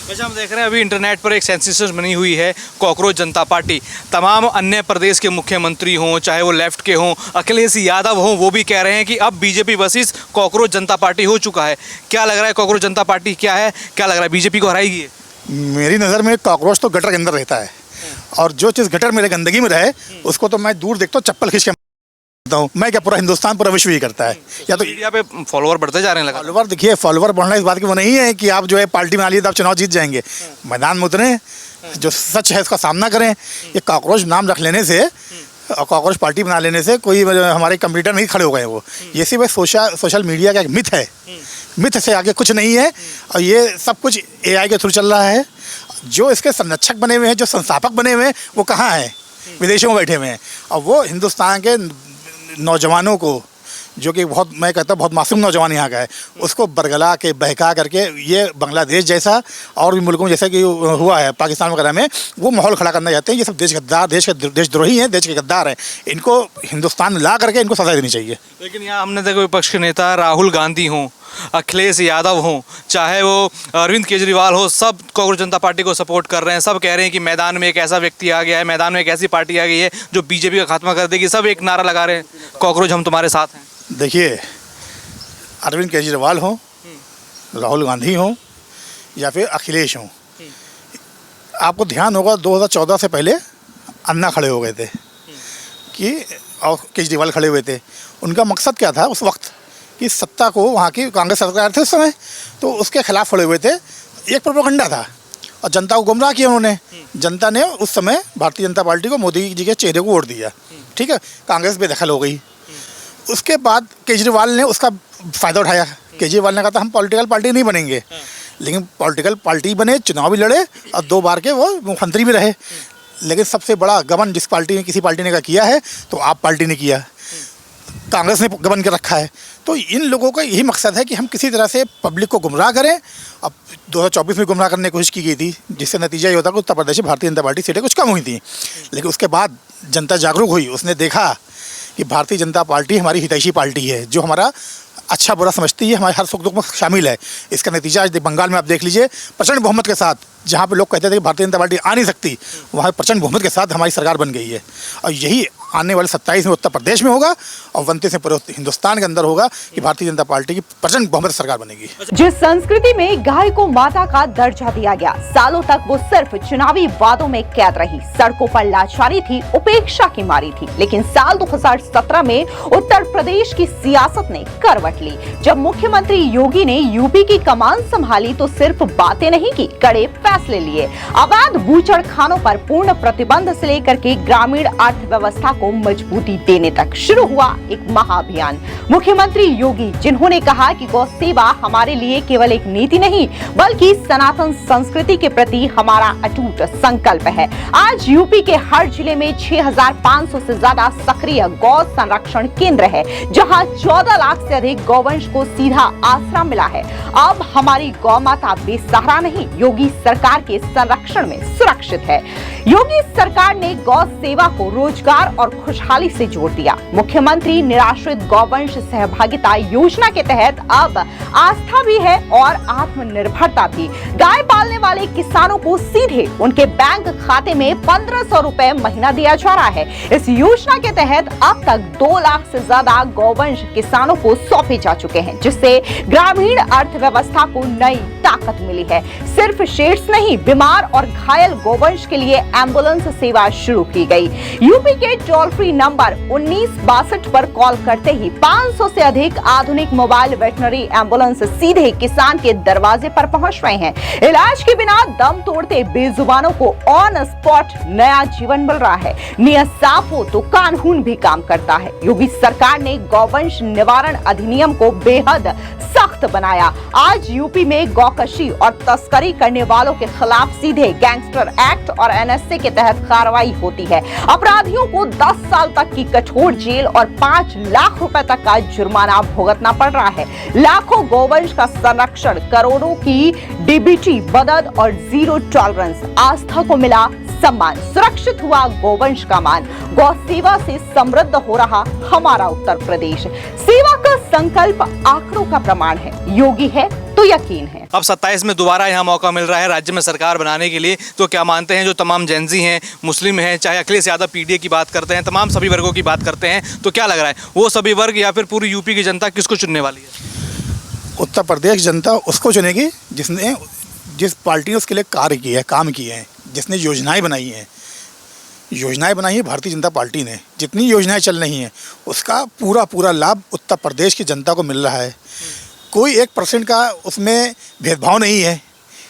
वैसे हम देख रहे हैं अभी इंटरनेट पर एक सेंसेशन बनी हुई है कॉकरोच जनता पार्टी। तमाम अन्य प्रदेश के मुख्यमंत्री हों, चाहे वो लेफ्ट के हों, अखिलेश यादव हों, वो भी कह रहे हैं कि अब बीजेपी वर्सेस कॉकरोच जनता पार्टी हो चुका है। क्या लग रहा है, कॉकरोच जनता पार्टी क्या है, क्या लग रहा है, बीजेपी को हराएगी ये? मेरी नज़र में कॉकरोच तो गटर के अंदर रहता है, और जो चीज़ गटर में गंदगी में रहे उसको तो मैं दूर देखता हूँ, चप्पल खींच के हूँ। मैं क्या, पूरा हिंदुस्तान, पूरा विश्व ही करता है। या तो मीडिया पे फॉलोअर बढ़ते जा रहे हैं। फॉलोवर देखिए, फॉलोवर बढ़ना इस बात की वो नहीं है कि आप जो है पार्टी बना लिए तो आप चुनाव जीत जाएंगे। मैदान में उतरे, जो सच है उसका सामना करें। ये कॉकरोच नाम रख लेने से और कॉकरोच पार्टी बना लेने से कोई हमारे कंप्यूटर नहीं खड़े हो गए। वो ये सिर्फ सोशल मीडिया का एक मिथ है, मिथ से आगे कुछ नहीं है। और ये सब कुछ AI के थ्रू चल रहा है। जो इसके संरक्षक बने हुए हैं, जो संस्थापक बने हुए हैं, वो कहाँ हैं? विदेशों में बैठे हुए हैं। और वो हिंदुस्तान के नौजवानों को, जो कि बहुत, मैं कहता हूँ बहुत मासूम नौजवान यहाँ का है, उसको बरगला के बहका करके ये बांग्लादेश जैसा और भी मुल्कों जैसा कि हुआ है पाकिस्तान वगैरह में, वो माहौल खड़ा करना चाहते हैं। ये सब देश गद्दार, देशद्रोही हैं, देश के गद्दार हैं। इनको हिंदुस्तान में ला करके इनको सजा देनी चाहिए। लेकिन यहाँ हमने देखो विपक्ष के नेता राहुल गांधी हों, अखिलेश यादव हों, चाहे वो अरविंद केजरीवाल हो, सब कॉकरोच जनता पार्टी को सपोर्ट कर रहे हैं। सब कह रहे हैं कि मैदान में एक ऐसा व्यक्ति आ गया है, मैदान में एक ऐसी पार्टी आ गई है जो बीजेपी का खात्मा कर देगी। सब एक नारा लगा रहे हैं, कॉकरोच हम तुम्हारे साथ हैं। देखिए, अरविंद केजरीवाल हो, राहुल गांधी हो, या फिर अखिलेश हो, आपको ध्यान होगा 2014 से पहले अन्ना खड़े हो गए थे कि, और केजरीवाल खड़े हुए थे। उनका मकसद क्या था उस वक्त कि सत्ता को, वहाँ की कांग्रेस सरकार थी उस समय, तो उसके खिलाफ खड़े हुए थे। एक प्रोपेगेंडा था और जनता को गुमराह किया उन्होंने। जनता ने उस समय भारतीय जनता पार्टी को, मोदी जी के चेहरे को वोट दिया। ठीक है, कांग्रेस बेदखल हो गई। उसके बाद केजरीवाल ने उसका फ़ायदा उठाया। केजरीवाल ने कहा था हम पॉलिटिकल पार्टी नहीं बनेंगे, लेकिन पॉलिटिकल पार्टी बने, चुनाव भी लड़े और 2 बार के वो मुख्यमंत्री भी रहे। लेकिन सबसे बड़ा गबन जिस पार्टी ने, किसी पार्टी ने किया है तो आप पार्टी ने किया, कांग्रेस ने गबन कर रखा है। तो इन लोगों का यही मकसद है कि हम किसी तरह से पब्लिक को गुमराह करें। अब 2024 में गुमराह करने की कोशिश की गई थी, जिससे नतीजा ये होता कि उत्तर प्रदेश में भारतीय जनता पार्टी सीटें कुछ कम हुई थी। लेकिन उसके बाद जनता जागरूक हुई, उसने देखा कि भारतीय जनता पार्टी हमारी हितैषी पार्टी है, जो हमारा अच्छा बुरा समझती है, हमारे हर सुख दुख में शामिल है। इसका नतीजा आज बंगाल में आप देख लीजिए, प्रचंड बहुमत के साथ, जहाँ पे लोग कहते थे कि भारतीय जनता पार्टी आ नहीं सकती, वहाँ प्रचंड बहुमत के साथ हमारी सरकार बन गई है। और यही आने वाले 27 में उत्तर प्रदेश में होगा और 29 में पूरे हिंदुस्तान के अंदर होगा कि भारतीय जनता पार्टी की प्रचंड बहुमत सरकार बनेगी। जिस संस्कृति में गाय को माता का दर्जा दिया गया, सालों तक वो सिर्फ चुनावी वादों में कैद रही, सड़कों पर लाचारी थी, उपेक्षा की मारी थी। लेकिन साल 2017 में उत्तर प्रदेश की सियासत ने करवट ली। जब मुख्यमंत्री योगी ने यूपी की कमान संभाली तो सिर्फ बातें नहीं की, कड़े फैसले लिए। अवैध बूचड़खानों पर पूर्ण प्रतिबंध से लेकर के ग्रामीण अर्थव्यवस्था को मजबूती देने तक शुरू हुआ एक महाअभियान। मुख्यमंत्री योगी, जिन्होंने कहा कि गौ सेवा हमारे लिए केवल एक नीति नहीं बल्कि सनातन संस्कृति के प्रति हमारा अटूट संकल्प है। आज यूपी के हर जिले में 6500 से ज्यादा सक्रिय गौ संरक्षण केंद्र है, जहां 14 लाख से अधिक गौवंश को सीधा आसरा मिला है। अब हमारी गौ माता बेसहारा नहीं, योगी सरकार के संरक्षण में सुरक्षित है। योगी सरकार ने गौ सेवा को रोजगार और खुशहाली से जोड़ दिया। मुख्यमंत्री निराश्रित गौवंश सहभागिता योजना के तहत अब आस्था भी है और आत्मनिर्भरता भी। गाय पालने वाले किसानों को सीधे उनके बैंक खाते में 1500 रुपए महीना दिया जा रहा है। इस योजना के तहत अब तक 2 लाख से ज्यादा गौवंश किसानों को सौंपे जा चुके हैं, जिससे ग्रामीण अर्थव्यवस्था को नई ताकत मिली है। सिर्फ शेड्स नहीं, बीमार और घायल गौवंश के लिए एम्बुलेंस सेवा शुरू की गई। यूपी के टोल फ्री नंबर 1962 पर कॉल करते ही 500 से अधिक आधुनिक मोबाइल वेटनरी एम्बुलेंस सीधे किसान के दरवाजे पर पहुंच रहे हैं। इलाज के बिना दम तोड़ते बेजुबानों को ऑन स्पॉट नया जीवन मिल रहा है। नियत साफ हो तो कानून भी काम करता है। योगी सरकार ने गौवंश निवारण अधिनियम को बेहद सख्त बनाया। आज यूपी में गौकशी और तस्करी करने वालों के खिलाफ सीधे गैंगस्टर एक्ट और NSA के तहत कार्रवाई होती है। अपराधियों को 10 साल तक की कठोर जेल और 5 लाख रुपए तक का जुर्माना भुगतना पड़ रहा है। लाखों गौवंश का संरक्षण, करोड़ों की DBT मदद और जीरो टॉलरेंस, आस्था को मिला सम्मान, सुरक्षित हुआ गौवंश का मान, गौ सेवा से समृद्ध हो रहा हमारा उत्तर प्रदेश। सेवा का संकल्प आंकड़ों का प्रमाण है, योगी है तो यकीन है। अब 27 में दोबारा यहाँ मौका मिल रहा है राज्य में सरकार बनाने के लिए, तो क्या मानते हैं जो तमाम जेंजी हैं, मुस्लिम हैं, चाहे अखिलेश यादव पीडीए की बात करते हैं, तमाम सभी वर्गों की बात करते हैं, तो क्या लग रहा है वो सभी वर्ग या फिर पूरी यूपी की जनता किसको चुनने वाली है? उत्तर प्रदेश जनता उसको चुनेगी जिस पार्टी ने उसके लिए कार्य किया है, काम किए हैं, जिसने योजनाएं बनाई हैं। योजनाएं बनाई है भारतीय जनता पार्टी ने, जितनी योजनाएं चल रही हैं उसका पूरा लाभ उत्तर प्रदेश की जनता को मिल रहा है। कोई 1% का उसमें भेदभाव नहीं है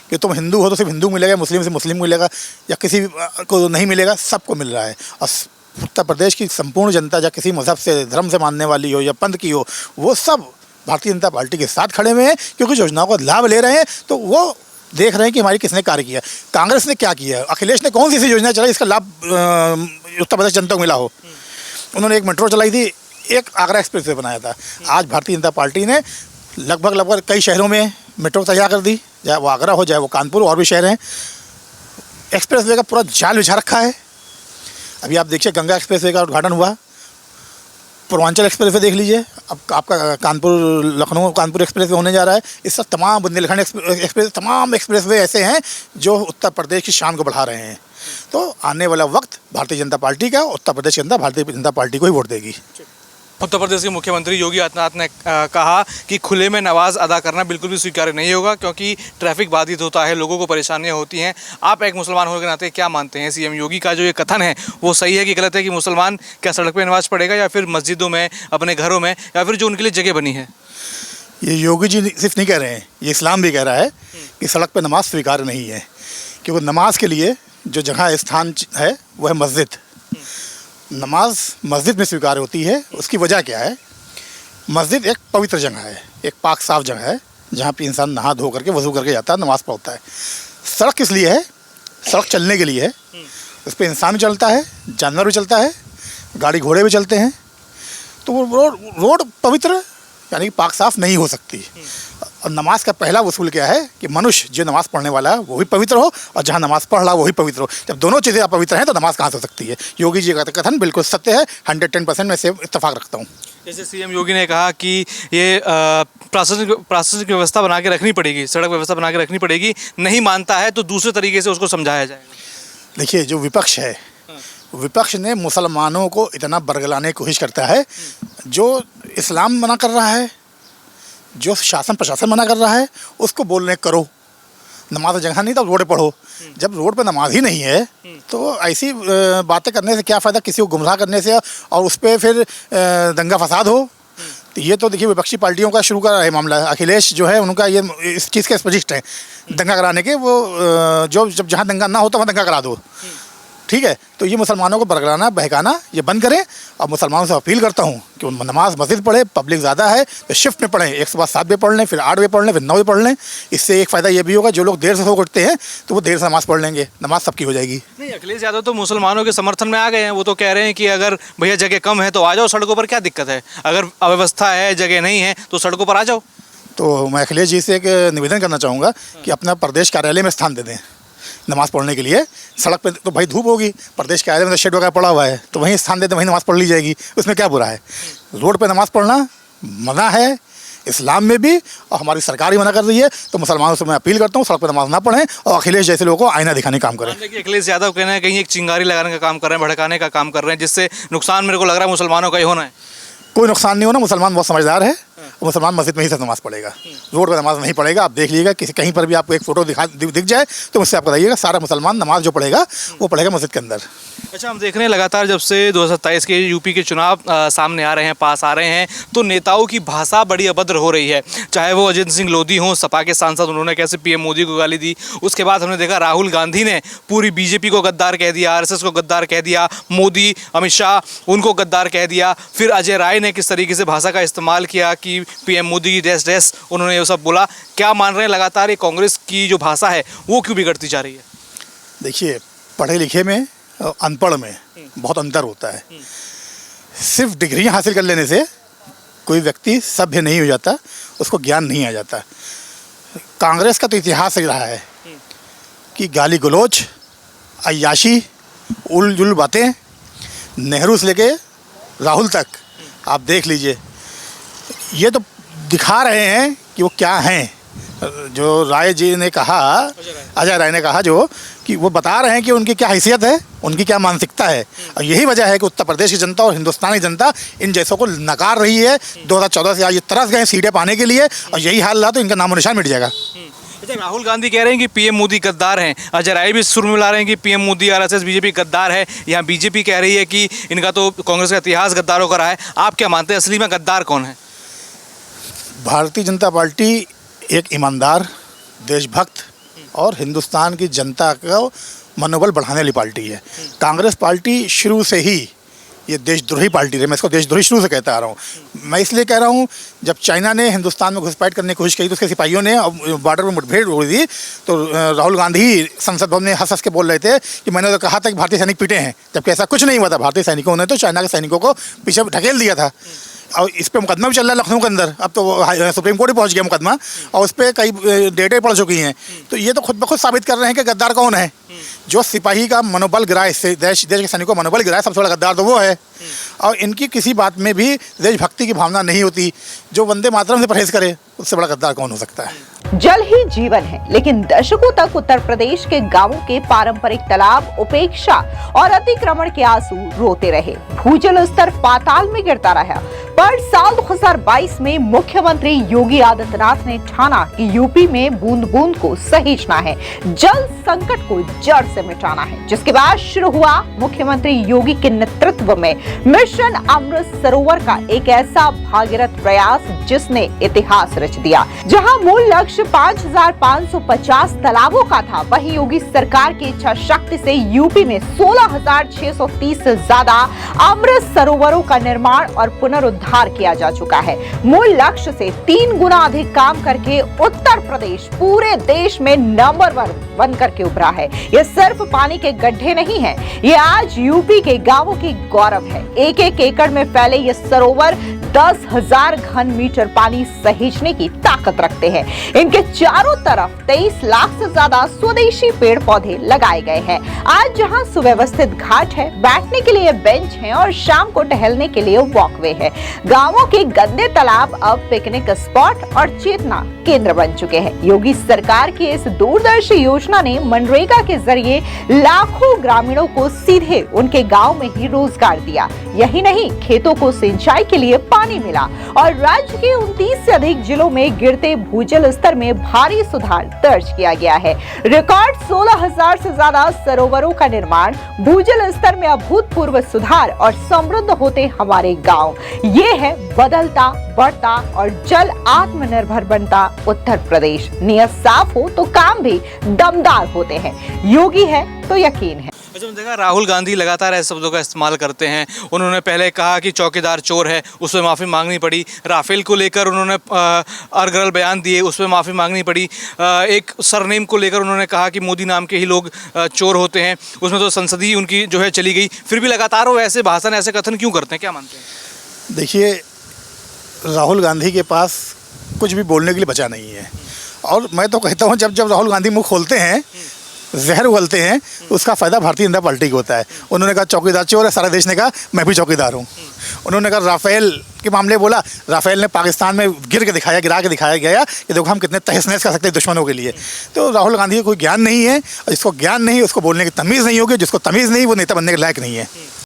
कि तुम हिंदू हो तो सिर्फ हिंदू मिलेगा, मुस्लिम से मुस्लिम मिलेगा, या किसी को नहीं मिलेगा, सबको मिल रहा है। और उत्तर प्रदेश की संपूर्ण जनता, या किसी मज़हब से, धर्म से मानने वाली हो या पंथ की हो, वो सब भारतीय जनता पार्टी के साथ खड़े हुए हैं, क्योंकि योजनाओं का लाभ ले रहे हैं। तो वो देख रहे हैं कि हमारी किसने कार्य किया। कांग्रेस ने क्या किया, अखिलेश ने कौन सी ऐसी योजना चलाई इसका लाभ उत्तर प्रदेश जनता को मिला हो? उन्होंने एक मेट्रो चलाई थी, एक आगरा एक्सप्रेस वे बनाया था। आज भारतीय जनता पार्टी ने लगभग कई शहरों में मेट्रो तैयार कर दी, चाहे वो आगरा हो, चाहे वो कानपुर, और भी शहर हैं। एक्सप्रेस वे का पूरा जाल बिछा रखा है। अभी आप देखिए गंगा एक्सप्रेस वे का उद्घाटन हुआ, पूर्वांचल एक्सप्रेस वे देख लीजिए, अब आपका कानपुर लखनऊ कानपुर एक्सप्रेस वे होने जा रहा है। इस सब तमाम बुंदेलखंड एक्सप्रेस, तमाम एक्सप्रेस वे ऐसे हैं जो उत्तर प्रदेश की शान को बढ़ा रहे हैं। तो आने वाला वक्त भारतीय जनता पार्टी का, उत्तर प्रदेश की जनता भारतीय जनता पार्टी को ही वोट देगी। उत्तर प्रदेश के मुख्यमंत्री योगी आदित्यनाथ ने कहा कि खुले में नमाज अदा करना बिल्कुल भी स्वीकार्य नहीं होगा, क्योंकि ट्रैफिक बाधित होता है, लोगों को परेशानियां होती हैं। आप एक मुसलमान होने के नाते क्या मानते हैं, सीएम योगी का जो ये कथन है वो सही है कि गलत है? कि मुसलमान क्या सड़क पर नमाज पढ़ेगा, या फिर मस्जिदों में, अपने घरों में, या फिर जो उनके लिए जगह बनी है? ये योगी जी सिर्फ नहीं कह रहे हैं, ये इस्लाम भी कह रहा है कि सड़क पर नमाज स्वीकार्य नहीं है, क्योंकि नमाज के लिए जो जगह स्थान है वो है मस्जिद। नमाज मस्जिद में स्वीकार होती है। उसकी वजह क्या है? मस्जिद एक पवित्र जगह है, एक पाक साफ जगह है, जहाँ पे इंसान नहा धो करके वज़ू करके जाता है, नमाज़ पढ़ता है। सड़क किस लिए है? सड़क चलने के लिए है। उस पर इंसान भी चलता है, जानवर भी चलता है, गाड़ी घोड़े भी चलते हैं। तो वो रोड पवित्र यानी पाक साफ नहीं हो सकती। और नमाज का पहला उसूल क्या है कि मनुष्य जो नमाज़ पढ़ने वाला है वो भी पवित्र हो, और जहाँ नमाज़ पढ़ रहा है वो भी पवित्र हो। जब दोनों चीज़ें अपवित्र हैं तो नमाज़ कहाँ से हो सकती है? योगी जी का कथन बिल्कुल सत्य है, 110% मैं से इत्तेफाक रखता हूँ। जैसे सीएम योगी ने कहा कि ये प्रशासनिक व्यवस्था बना के रखनी पड़ेगी, सड़क व्यवस्था बना के रखनी पड़ेगी, नहीं मानता है तो दूसरे तरीके से उसको समझाया जाएगा। देखिए, जो विपक्ष है, विपक्ष ने मुसलमानों को इतना बरगलाने की कोशिश करता है। जो इस्लाम मना कर रहा है, जो शासन प्रशासन मना कर रहा है, उसको बोलने करो नमाज जगह नहीं तो रोड पे पढ़ो। जब रोड पे नमाज ही नहीं है तो ऐसी बातें करने से क्या फ़ायदा, किसी को गुमराह करने से, और उस पर फिर दंगा फसाद हो। तो ये तो देखिए विपक्षी पार्टियों का शुरू का है मामला। अखिलेश जो है उनका ये इस चीज़ के स्पष्ट है, दंगा कराने के। वो जो जब जहाँ दंगा ना हो तो वहाँ दंगा करा दो, ठीक है? तो ये मुसलमानों को बरगलाना, बहकाना ये बंद करें। और मुसलमानों से अपील करता हूँ कि नमाज मस्जिद पढ़े, पब्लिक ज़्यादा है तो शिफ्ट में पढ़ें, एक सुबह 7 बजे पढ़ लें, फिर 8 बजे पढ़ लें, फिर 9 बजे पढ़ लें। इससे एक फ़ायदा ये भी होगा, जो लोग देर से सो उठते हैं तो वो देर से नमाज़ पढ़ लेंगे, नमाज सबकी हो जाएगी। नहीं, अखिलेश यादव तो मुसलमानों के समर्थन में आ गए हैं। वो तो कह रहे हैं कि अगर भैया जगह कम है तो आ जाओ सड़कों पर, क्या दिक्कत है? अगर अव्यवस्था है, जगह नहीं है तो सड़कों पर आ जाओ। तो मैं अखिलेश जी से एक निवेदन करना चाहूँगा कि अपना प्रदेश कार्यालय में स्थान दे दें नमाज़ पढ़ने के लिए। सड़क पे तो भाई धूप होगी, प्रदेश कार्यालय में तो शेड वगैरह पड़ा हुआ है, तो वहीं स्थान देते, वहीं नमाज़ पढ़ ली जाएगी, उसमें क्या बुरा है? रोड पे नमाज़ पढ़ना मना है इस्लाम में भी, और हमारी सरकार ही मना कर रही है। तो मुसलमानों से मैं अपील करता हूँ सड़क पर नमाज़ ना पढ़ें, और अखिलेश जैसे लोगों को आईना दिखाने का काम करें। देखिए, अखिलेश यादव कहना है कहीं एक चिंगारी लगाने का काम कर रहे हैं, भड़काने का काम कर रहे हैं, जिससे नुकसान मेरे को लग रहा है मुसलमानों का ही होना है। कोई नुकसान नहीं होना, मुसलमान बहुत समझदार है, मुसलमान मस्जिद में ही से नमाज़ पढ़ेगा, रोड पर नमाज़ नहीं पढ़ेगा। आप देख लीजिएगा, किसी कहीं पर भी आपको एक फ़ोटो दिख जाए तो मुझसे आप बताइएगा, सारा मुसलमान नमाज जो पढ़ेगा वो पढ़ेगा मस्जिद के अंदर। अच्छा, हम देख रहे हैं लगातार जब से 2027 के यूपी के चुनाव सामने आ रहे हैं, पास आ रहे हैं, तो नेताओं की भाषा बड़ी अभद्र हो रही है। चाहे वो अजित सिंह लोधी हों, सपा के सांसद, उन्होंने कैसे पीएम मोदी को गाली दी। उसके बाद हमने देखा राहुल गांधी ने पूरी बीजेपी को गद्दार कह दिया, आरएसएस को गद्दार कह दिया, मोदी अमित शाह उनको गद्दार कह दिया। फिर अजय राय ने किस तरीके से भाषा का इस्तेमाल किया कि पीएम मोदी की डैश डैश, उन्होंने ये सब बोला। क्या मान रहे हैं लगातार ये कांग्रेस की जो भाषा है वो क्यों बिगड़ती जा रही है? देखिए, पढ़े लिखे में और अनपढ़ में बहुत अंतर होता है। सिर्फ डिग्री हासिल कर लेने से कोई व्यक्ति सभ्य नहीं हो जाता, उसको ज्ञान नहीं आ जाता। कांग्रेस का तो इतिहास ही रहा है कि गाली गलौज अय्याशी, उल जुल बातें, नेहरू से लेके राहुल तक आप देख लीजिए, ये तो दिखा रहे हैं कि वो क्या हैं। जो राय जी ने कहा, अजय राय ने कहा जो, कि वो बता रहे हैं कि उनकी क्या हैसियत है, उनकी क्या मानसिकता है। और यही वजह है कि उत्तर प्रदेश की जनता और हिंदुस्तान की जनता इन जैसों को नकार रही है। 2014 से आज ये तरस गए सीटें पाने के लिए, और यही हाल रहा तो इनका नामो निशान मिट जाएगा। अच्छा, राहुल गांधी कह रहे हैं कि पीएम मोदी गद्दार हैं, अजय राय भी सुर मिला रहे हैं कि पीएम मोदी आरएसएस बीजेपी गद्दार है। यहाँ बीजेपी कह रही है कि इनका तो कांग्रेस का इतिहास गद्दारों का रहा है। आप क्या मानते हैं, असली में गद्दार कौन है? भारतीय जनता पार्टी एक ईमानदार, देशभक्त और हिंदुस्तान की जनता का मनोबल बढ़ाने वाली पार्टी है। कांग्रेस पार्टी शुरू से ही ये देशद्रोही पार्टी है। मैं इसको देशद्रोही शुरू से कहता आ रहा हूँ। मैं इसलिए कह रहा हूँ, जब चाइना ने हिंदुस्तान में घुसपैठ करने की कोशिश की तो उसके सिपाहियों ने बॉर्डर पर मुठभेड़ हुई थी, तो राहुल गांधी संसद भवन में हंस हंस के बोल रहे थे कि मैंने तो कहा था कि भारतीय सैनिक पीटे हैं, जबकि ऐसा कुछ नहीं हुआ था। भारतीय सैनिकों ने तो चाइना के सैनिकों को पीछे ढकेल दिया था। और इस पर मुकदमा भी चल रहा है लखनऊ के अंदर। अब तो सुप्रीम कोर्ट ही पहुंच गया मुकदमा, और उस पर कई डेटें पड़ चुकी हैं। तो ये तो खुद ब खुद साबित कर रहे हैं कि गद्दार कौन है। जो सिपाही का मनोबल गिराए, देश के सैनिकों का मनोबल गिराए, सबसे बड़ा गद्दार तो वो है। और इनकी किसी बात में भी देशभक्ति की भावना नहीं होती। जो वंदे मातरम से परहेज करे, उससे बड़ा गद्दार कौन हो सकता है। जल ही जीवन है, लेकिन दशकों तक उत्तर प्रदेश के गांवों के पारंपरिक तालाब उपेक्षा और अतिक्रमण के आंसू रोते रहे। भूजल स्तर पाताल में गिरता रहा। पर साल 2022 में मुख्यमंत्री योगी आदित्यनाथ ने ठाना कि यूपी में बूंद बूंद को सहेजना है, जल संकट को जड़ से मिटाना है। जिसके बाद शुरू हुआ मुख्यमंत्री योगी के नेतृत्व में मिशन अमृत सरोवर का एक ऐसा भागीरथ प्रयास जिसने इतिहास रच दिया। जहां मूल लक्ष्य 5,550 तालाबों का था, वहीं योगी सरकार की इच्छा शक्ति से यूपी में 16,630 से ज्यादा अमृत सरोवरों का निर्माण और पुनरुद्धार किया जा चुका है। मूल लक्ष्य से 3 गुना अधिक काम करके उत्तर प्रदेश पूरे देश में नंबर 1 बन करके उभरा है। ये सिर्फ पानी के गड्ढे नहीं है, ये आज यूपी के गांवों की गौरव है। एक एक एकड़ में फैले ये सरोवर 10,000 घन मीटर पानी सहेजने की ताकत रखते हैं। इनके चारों तरफ 23 लाख से ज्यादा स्वदेशी पेड़ पौधे लगाए गए हैं। आज जहां सुव्यवस्थित घाट है, बैठने के लिए बेंच है और शाम को टहलने के लिए वॉकवे है। गांवों के गंदे तालाब अब पिकनिक स्पॉट और चेतना केंद्र बन चुके हैं। योगी सरकार की इस दूरदर्शी योजना ने मनरेगा के जरिए लाखों ग्रामीणों को सीधे उनके गांव में ही रोजगार दिया। यही नहीं, खेतों को सिंचाई के लिए पानी मिला और राज्य के 29 से अधिक जिलों में गिरते भूजल स्तर में भारी सुधार दर्ज किया गया है। रिकॉर्ड 16,000 से ज्यादा सरोवरों का निर्माण, भूजल स्तर में अभूतपूर्व सुधार और समृद्ध होते हमारे गांव। ये है बदलता, बढ़ता और जल आत्मनिर्भर बनता उत्तर प्रदेश। नियत साफ हो तो काम भी दमदार होते हैं। योगी है तो यकीन है। अच्छा, देखा राहुल गांधी लगातार ऐसे शब्दों का इस्तेमाल करते हैं। उन्होंने पहले कहा कि चौकीदार चोर है, उस पर माफ़ी मांगनी पड़ी। राफेल को लेकर उन्होंने अर्गल बयान दिए, उस पर माफ़ी मांगनी पड़ी। एक सरनेम को लेकर उन्होंने कहा कि मोदी नाम के ही लोग चोर होते हैं, उसमें तो संसदीय उनकी जो है चली गई। फिर भी लगातार वो ऐसे भाषण, ऐसे कथन क्यों करते हैं, क्या मानते हैं? देखिए, राहुल गांधी के पास कुछ भी बोलने के लिए बचा नहीं है। और मैं तो कहता हूँ, जब जब राहुल गांधी मुंह खोलते हैं, जहर उगलते हैं, उसका फ़ायदा भारतीय जनता पार्टी को होता है। उन्होंने कहा चौकीदार चोर है, सारा देश ने कहा मैं भी चौकीदार हूँ। उन्होंने कहा राफेल के मामले बोला, राफेल ने पाकिस्तान में गिरा के दिखाया गया कि देखो हम कितने तहस नहस कर सकते हैं दुश्मनों के लिए। तो राहुल गांधी को कोई ज्ञान नहीं है, और जिसको ज्ञान नहीं, उसको बोलने की तमीज़ नहीं होगी। जिसको तमीज़ नहीं, वो नेता बनने के लायक नहीं है।